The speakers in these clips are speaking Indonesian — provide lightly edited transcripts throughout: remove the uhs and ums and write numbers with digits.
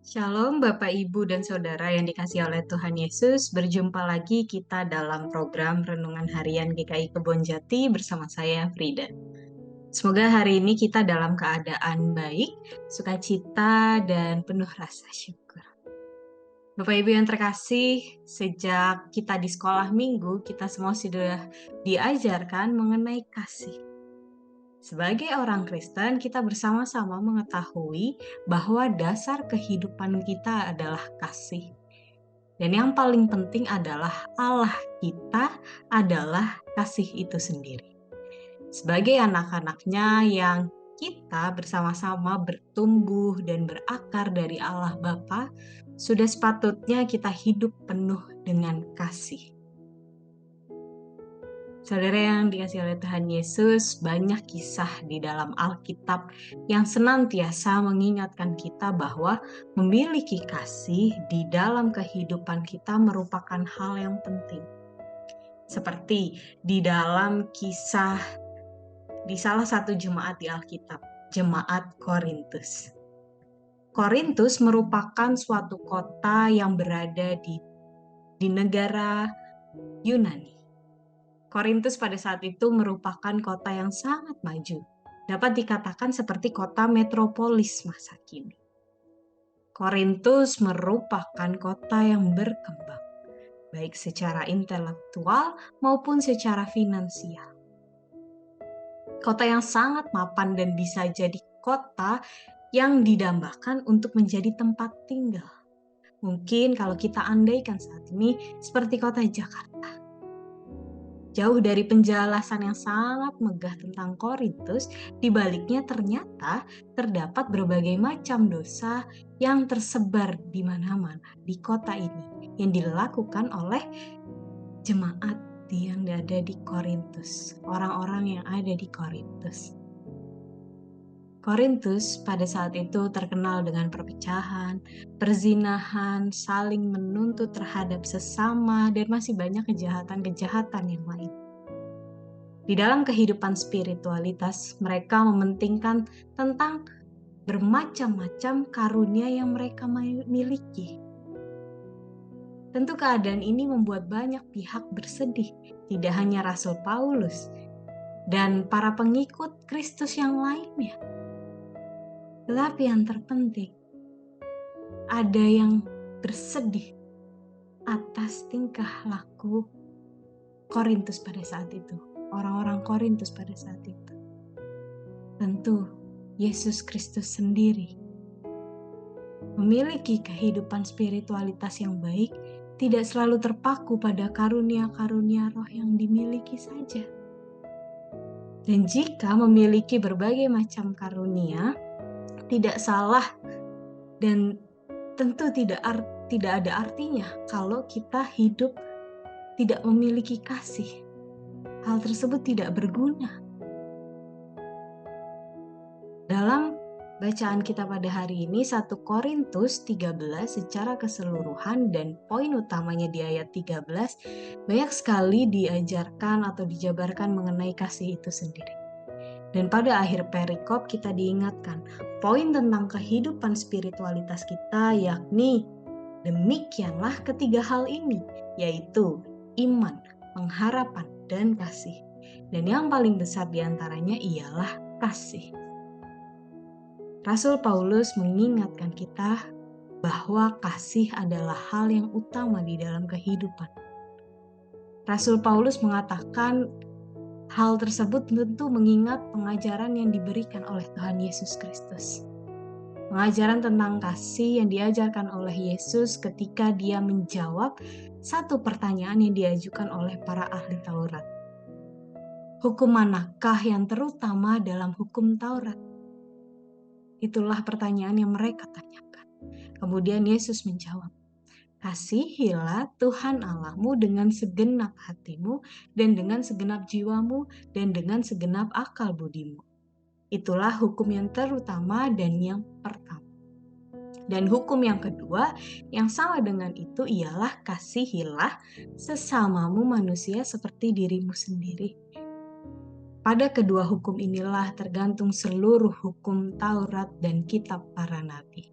Shalom Bapak, Ibu, dan Saudara yang dikasihi oleh Tuhan Yesus. Berjumpa lagi kita dalam program Renungan Harian GKI Kebonjati bersama saya, Frida. Semoga hari ini kita dalam keadaan baik, sukacita, dan penuh rasa syukur. Bapak Ibu yang terkasih, sejak kita di sekolah minggu, kita semua sudah diajarkan mengenai kasih. Sebagai orang Kristen, kita bersama-sama mengetahui bahwa dasar kehidupan kita adalah kasih. Dan yang paling penting adalah Allah kita adalah kasih itu sendiri. Sebagai anak-anaknya yang kita bersama-sama bertumbuh dan berakar dari Allah Bapa, sudah sepatutnya kita hidup penuh dengan kasih. Saudara yang dikasihi oleh Tuhan Yesus, banyak kisah di dalam Alkitab yang senantiasa mengingatkan kita bahwa memiliki kasih di dalam kehidupan kita merupakan hal yang penting. Seperti di dalam kisah di salah satu jemaat di Alkitab, jemaat Korintus. Korintus merupakan suatu kota yang berada di negara Yunani. Korintus pada saat itu merupakan kota yang sangat maju. Dapat dikatakan seperti kota metropolis masa kini. Korintus merupakan kota yang berkembang, baik secara intelektual maupun secara finansial. Kota yang sangat mapan dan bisa jadi kota yang didambakan untuk menjadi tempat tinggal. Mungkin kalau kita andaikan saat ini seperti kota Jakarta. Jauh dari penjelasan yang sangat megah tentang Korintus, di baliknya ternyata terdapat berbagai macam dosa yang tersebar di mana-mana di kota ini yang dilakukan oleh jemaat yang ada di Korintus, orang-orang yang ada di Korintus. Korintus pada saat itu terkenal dengan perpecahan, perzinahan, saling menuntut terhadap sesama, dan masih banyak kejahatan-kejahatan yang lain. Di dalam kehidupan spiritualitas, mereka mementingkan tentang bermacam-macam karunia yang mereka miliki. Tentu keadaan ini membuat banyak pihak bersedih, tidak hanya Rasul Paulus dan para pengikut Kristus yang lainnya. Tetapi yang terpenting, ada yang bersedih atas tingkah laku Korintus pada saat itu, orang-orang Korintus pada saat itu. Tentu Yesus Kristus sendiri memiliki kehidupan spiritualitas yang baik, tidak selalu terpaku pada karunia-karunia roh yang dimiliki saja. Dan jika memiliki berbagai macam karunia, tidak salah dan tentu tidak ada artinya kalau kita hidup tidak memiliki kasih. Hal tersebut tidak berguna. Dalam bacaan kita pada hari ini 1 Korintus 13 secara keseluruhan dan poin utamanya di ayat 13 banyak sekali diajarkan atau dijabarkan mengenai kasih itu sendiri. Dan pada akhir perikop kita diingatkan poin tentang kehidupan spiritualitas kita, yakni demikianlah ketiga hal ini, yaitu iman, pengharapan, dan kasih. Dan yang paling besar diantaranya ialah kasih. Rasul Paulus mengingatkan kita bahwa kasih adalah hal yang utama di dalam kehidupan. Rasul Paulus mengatakan hal tersebut tentu mengingat pengajaran yang diberikan oleh Tuhan Yesus Kristus. Pengajaran tentang kasih yang diajarkan oleh Yesus ketika dia menjawab satu pertanyaan yang diajukan oleh para ahli Taurat. Hukum manakah yang terutama dalam hukum Taurat? Itulah pertanyaan yang mereka tanyakan. Kemudian Yesus menjawab, kasihilah Tuhan Allahmu dengan segenap hatimu dan dengan segenap jiwamu dan dengan segenap akal budimu. Itulah hukum yang terutama dan yang pertama. Dan hukum yang kedua yang sama dengan itu ialah kasihilah sesamamu manusia seperti dirimu sendiri. Pada kedua hukum inilah tergantung seluruh hukum Taurat dan kitab para nabi.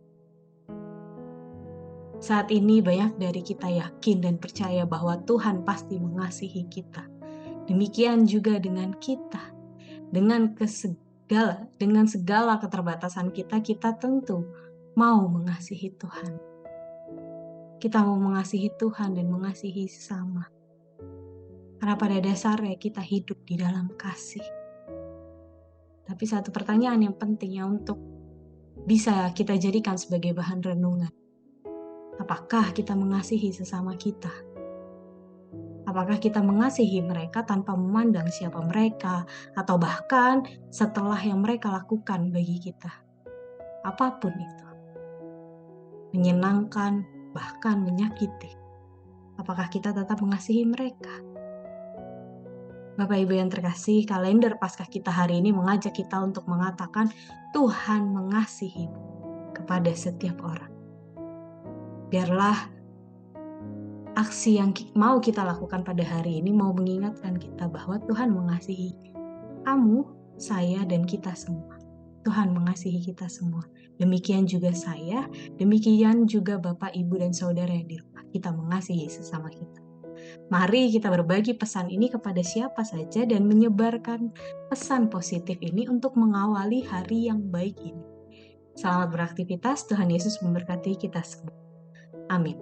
Saat ini banyak dari kita yakin dan percaya bahwa Tuhan pasti mengasihi kita. Demikian juga dengan kita. Dengan segala keterbatasan kita, kita tentu mau mengasihi Tuhan. Kita mau mengasihi Tuhan dan mengasihi sesama. Karena pada dasarnya kita hidup di dalam kasih. Tapi satu pertanyaan yang penting ya untuk bisa kita jadikan sebagai bahan renungan. Apakah kita mengasihi sesama kita? Apakah kita mengasihi mereka tanpa memandang siapa mereka, atau bahkan setelah yang mereka lakukan bagi kita? Apapun itu. Menyenangkan, bahkan menyakiti. Apakah kita tetap mengasihi mereka? Bapak Ibu yang terkasih, kalender Paskah kita hari ini mengajak kita untuk mengatakan Tuhan mengasihi kepada setiap orang. Biarlah aksi yang mau kita lakukan pada hari ini mau mengingatkan kita bahwa Tuhan mengasihi kamu, saya, dan kita semua. Tuhan mengasihi kita semua. Demikian juga saya, demikian juga Bapak, Ibu, dan Saudara yang di rumah. Kita mengasihi sesama kita. Mari kita berbagi pesan ini kepada siapa saja dan menyebarkan pesan positif ini untuk mengawali hari yang baik ini. Selamat beraktivitas, Tuhan Yesus memberkati kita semua. Amin.